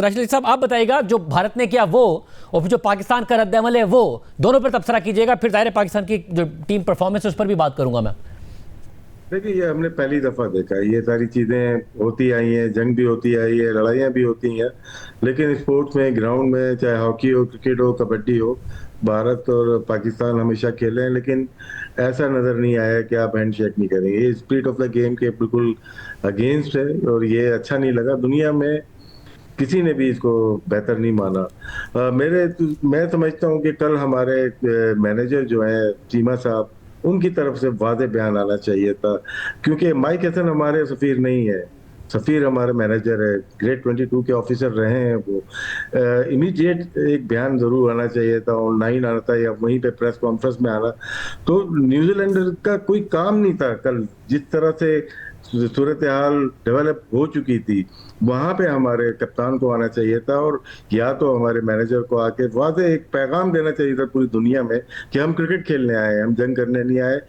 राशिद साहब, आप बताइएगा जो भारत ने किया वो और फिर जो पाकिस्तान का रद्द-ए-अमल है वो दोनों पर तबसरा कीजिएगा। फिर ज़ाहिर है पाकिस्तान की जो टीम परफॉर्मेंस है उस पर भी बात करूंगा मैं। देखिए, ये हमने पहली दफा देखा है। ये सारी चीजें होती आई हैं, जंग भी होती आई है, लड़ाइयाँ भी होती हैं, लेकिन स्पोर्ट्स में, ग्राउंड में, चाहे हॉकी हो, क्रिकेट हो, कबड्डी हो, भारत और पाकिस्तान हमेशा खेले हैं। लेकिन ऐसा नजर नहीं आया कि आप हैंडशेक नहीं करेंगे। ये स्पिरिट ऑफ द गेम के बिल्कुल अगेंस्ट है और ये अच्छा नहीं लगा। दुनिया में किसी ने भी इसको बेहतर नहीं माना। मैं समझता हूँ कि कल हमारे मैनेजर जो है चीमा साहब, उनकी तरफ से वादे बयान आना चाहिए था, क्योंकि माइक हैसन हमारे सफीर नहीं है। सफीर हमारे मैनेजर है, ग्रेड 22 के ऑफिसर रहे हैं वो। इमीडिएट एक बयान जरूर आना चाहिए था, ऑनलाइन आना था या वहीं पे प्रेस कॉन्फ्रेंस में आना। तो न्यूजीलैंड का कोई काम नहीं था कल। जिस तरह से सूरत हाल डेवलप हो चुकी थी, वहां पे हमारे कप्तान को आना चाहिए था और या तो हमारे मैनेजर को आके वादे एक पैगाम देना चाहिए था पूरी दुनिया में कि हम क्रिकेट खेलने आए हैं, हम जंग करने नहीं आए।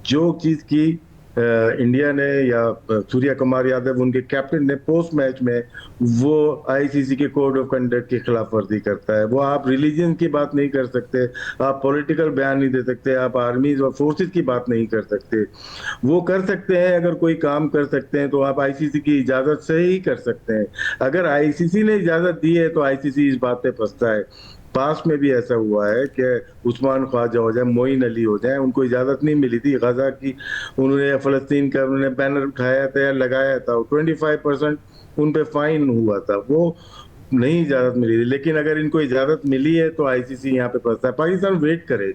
जो चीज की इंडिया ने या सूर्या कुमार यादव उनके कैप्टन ने पोस्ट मैच में, वो आईसीसी के कोड ऑफ कंडक्ट की खिलाफ वर्जी करता है। वो आप रिलीजन की बात नहीं कर सकते, आप पॉलिटिकल बयान नहीं दे सकते, आप आर्मीज और फोर्सेस की बात नहीं कर सकते। वो कर सकते हैं, अगर कोई काम कर सकते हैं तो आप आईसीसी की इजाजत से ही कर सकते हैं। अगर आईसीसी ने इजाजत दी है तो आईसीसी इस बात पे फंसता है। पास में भी ऐसा हुआ है कि उस्मान ख्वाजा हो जाए, मोइन अली हो जाए, उनको इजाजत नहीं मिली थी गजा की। उन्होंने फलस्तीन का उन्होंने बैनर उठाया था या लगाया था, 25% उन पे फाइन हुआ था, वो नहीं इजाजत मिली थी। लेकिन अगर इनको इजाजत मिली है तो आईसीसी यहाँ पे फंसता है। पाकिस्तान वेट करे,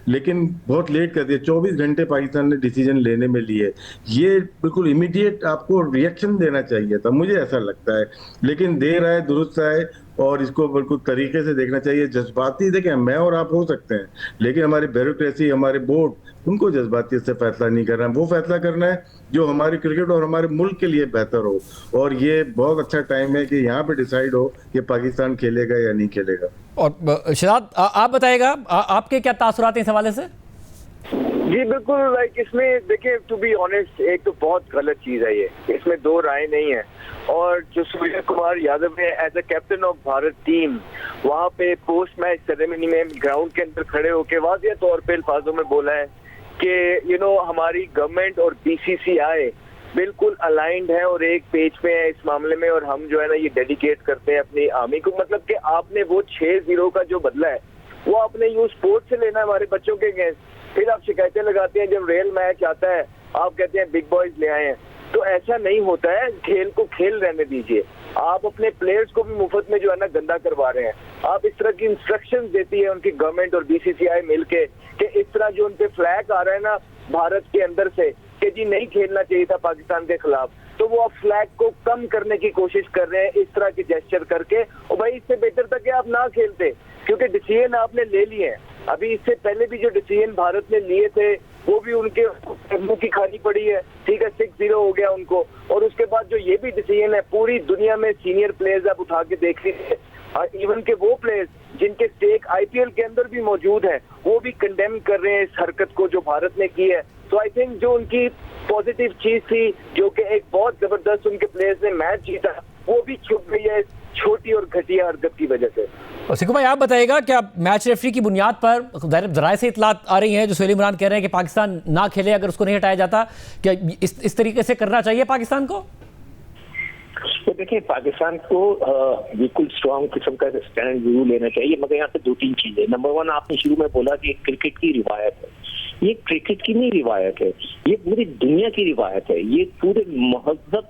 लेकिन बहुत लेट कर दिया। 24 घंटे पाकिस्तान ने डिसीजन लेने में लिए। ये बिल्कुल इमीडिएट आपको रिएक्शन देना चाहिए था, मुझे ऐसा लगता है। लेकिन देर आए दुरुस्त आए, और इसको बिल्कुल तरीके से देखना चाहिए। जज्बाती देखें, मैं और आप हो सकते हैं, लेकिन हमारी ब्यूरोक्रेसी, हमारे बोर्ड, उनको जज्बाती से फैसला नहीं करना है। वो फैसला करना है जो हमारे क्रिकेट और हमारे मुल्क के लिए बेहतर हो। और ये बहुत अच्छा टाइम है कि यहाँ पे डिसाइड हो कि पाकिस्तान खेलेगा या नहीं खेलेगा। और शहजाद, आप बताइएगा आपके क्या तासुरात हैं इस हवाले से? जी बिल्कुल, लाइक इसमें देखिए, टू बी ऑनेस्ट, एक तो बहुत गलत चीज है ये, इसमें दो राय नहीं है। और जो सूर्य कुमार यादव ने as a captain of Bharat team वहां पे पोस्ट मैच सेरेमनी में ग्राउंड के अंदर खड़े होकर वाज़ेह तौर पे अल्फाजों में बोला है कि हमारी गवर्नमेंट और बीसीसीआई बिल्कुल अलाइंड है और एक पेज पे है इस मामले में, और हम जो है ना ये डेडिकेट करते हैं अपनी आर्मी को। मतलब कि आपने वो 6-0 का जो बदला है वो आपने यूज स्पोर्ट्स से लेना है हमारे बच्चों के अगेंस्ट। फिर आप शिकायतें लगाते हैं जब रियल मैच आता है, आप कहते हैं बिग बॉयज ले आए हैं। तो ऐसा नहीं होता है, खेल को खेल रहने दीजिए। आप अपने प्लेयर्स को भी मुफ्त में जो है ना गंदा करवा रहे हैं। आप इस तरह की इंस्ट्रक्शंस देती है उनकी गवर्नमेंट और बीसीसीआई मिलके कि इस तरह जो उन पे फ्लैग आ रहा है ना भारत के अंदर से कि जी नहीं खेलना चाहिए था पाकिस्तान के खिलाफ, तो वो आप फ्लैग को कम करने की कोशिश कर रहे हैं इस तरह के जेस्चर करके। और भाई इससे बेहतर था कि आप ना खेलते, क्योंकि डिसीजन आपने ले लिए हैं। अभी इससे पहले भी जो डिसीजन भारत ने लिए थे वो भी उनके मुंह की खानी पड़ी है। ठीक है, 6-0 हो गया उनको। और उसके बाद जो ये भी डिसीजन है, पूरी दुनिया में सीनियर प्लेयर्स आप उठा के देख लीजिए, इवन के वो प्लेयर्स जिनके स्टेक आईपीएल के अंदर भी मौजूद है, वो भी कंडेम कर रहे हैं इस हरकत को जो भारत ने की है। तो आई थिंक जो उनकी पॉजिटिव चीज थी, जो कि एक बहुत जबरदस्त उनके प्लेयर्स ने मैच जीता, वो भी छुप गई है छोटी और घटिया हरकत की वजह से। और सिक्कू भाई, आप बताइएगा क्या मैच रेफरी की बुनियाद पर जराये से इतलात आ रही है जो सुहेल इमरान कह रहे हैं कि पाकिस्तान ना खेले अगर उसको नहीं हटाया जाता, क्या इस तरीके से करना चाहिए पाकिस्तान को? तो देखिए, पाकिस्तान को बिल्कुल स्ट्रॉन्ग किस्म का स्टैंड जरूर लेना चाहिए, मगर यहाँ पे दो तीन चीजें। नंबर वन, आपने शुरू में बोला कि क्रिकेट की रिवायत है। ये क्रिकेट की नहीं रिवायत है, ये पूरी दुनिया की रिवायत है। ये पूरे महजब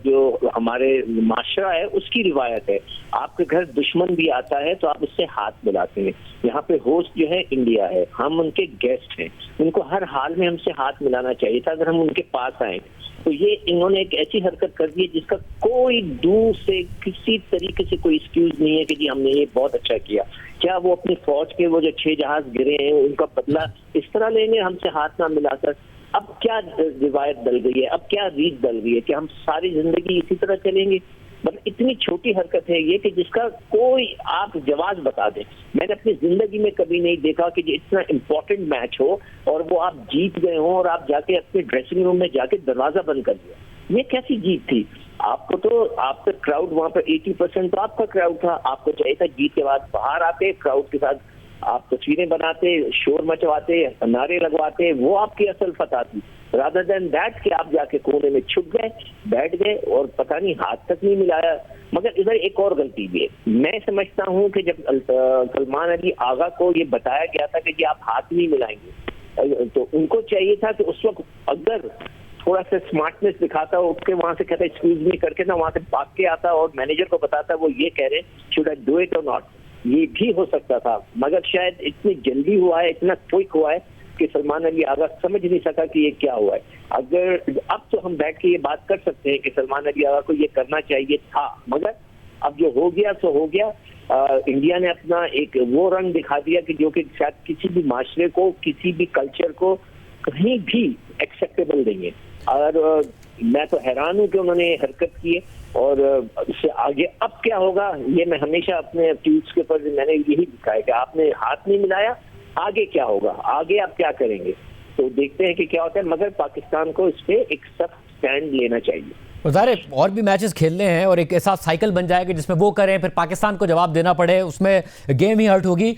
जो हमारे माशरा है उसकी रिवायत है। आपके घर दुश्मन भी आता है तो आप उससे हाथ मिलाते हैं। यहाँ पे होस्ट जो है इंडिया है, हम उनके गेस्ट हैं, उनको हर हाल में हमसे हाथ मिलाना चाहिए था अगर हम उनके पास आए। तो ये इन्होंने एक ऐसी हरकत कर दी है जिसका कोई दूर से किसी तरीके से कोई एक्सक्यूज नहीं है कि जी हमने ये बहुत अच्छा किया। क्या वो अपनी फौज के वो जो 6 जहाज गिरे हैं उनका बदला इस तरह लेंगे हमसे हाथ ना मिलाकर? अब क्या रिवायत डल गई है, अब क्या रीत डल गई है कि हम सारी जिंदगी इसी तरह चलेंगे? मतलब इतनी छोटी हरकत है ये कि जिसका कोई आप जवाब बता दें। मैंने अपनी जिंदगी में कभी नहीं देखा कि इतना इम्पोर्टेंट मैच हो और वो आप जीत गए हो और आप जाके अपने ड्रेसिंग रूम में जाके दरवाजा बंद कर दिया। ये कैसी जीत थी? आपको तो आपका क्राउड वहां पर 80% तो आपका क्राउड था। आपको चाहिए था जीत के बाद बाहर आते, क्राउड के साथ आप तस्वीरें बनाते, शोर मचवाते, नारे लगवाते, वो आपकी असल फतह थी। रादर देन दैट कि आप जाके कोने में छुप गए, बैठ गए और पता नहीं हाथ तक नहीं मिलाया। मगर इधर एक और गलती भी है। मैं समझता हूं कि जब सलमान अली आगा को ये बताया गया था कि जी आप हाथ नहीं मिलाएंगे, तो उनको चाहिए था कि उस वक्त अगर थोड़ा सा स्मार्टनेस दिखाता, उठ के वहां से कहता एक्सक्यूज मी करके ना वहां से भाग के आता और मैनेजर को बताता वो ये कह रहे शुड आई डू इट और नॉट, ये भी हो सकता था। मगर शायद इतनी जल्दी हुआ है, इतना क्विक हुआ है कि सलमान अली आगा समझ नहीं सका कि ये क्या हुआ है। अगर अब तो हम बैठ के ये बात कर सकते हैं कि सलमान अली आगा को ये करना चाहिए था, मगर अब जो हो गया सो हो गया। इंडिया ने अपना एक वो रंग दिखा दिया कि जो कि शायद किसी भी माशरे को, किसी भी कल्चर को कहीं भी एक्सेप्टेबल नहीं है। और मैं तो हैरान हूं कि उन्होंने ये हरकत की है। और इससे आगे अब क्या होगा, ये मैं हमेशा अपने ट्वीट्स के ऊपर मैंने यही लिखा है कि आपने हाथ नहीं मिलाया, आगे क्या होगा, आगे आप क्या करेंगे, तो देखते हैं कि क्या होता है। मगर पाकिस्तान को इस पे एक सख्त स्टैंड लेना चाहिए। ज़ाहिर और भी मैचेस खेलने हैं और एक ऐसा साइकिल बन जाएगा जिसमें वो करें फिर पाकिस्तान को जवाब देना पड़े, उसमें गेम ही हर्ट होगी।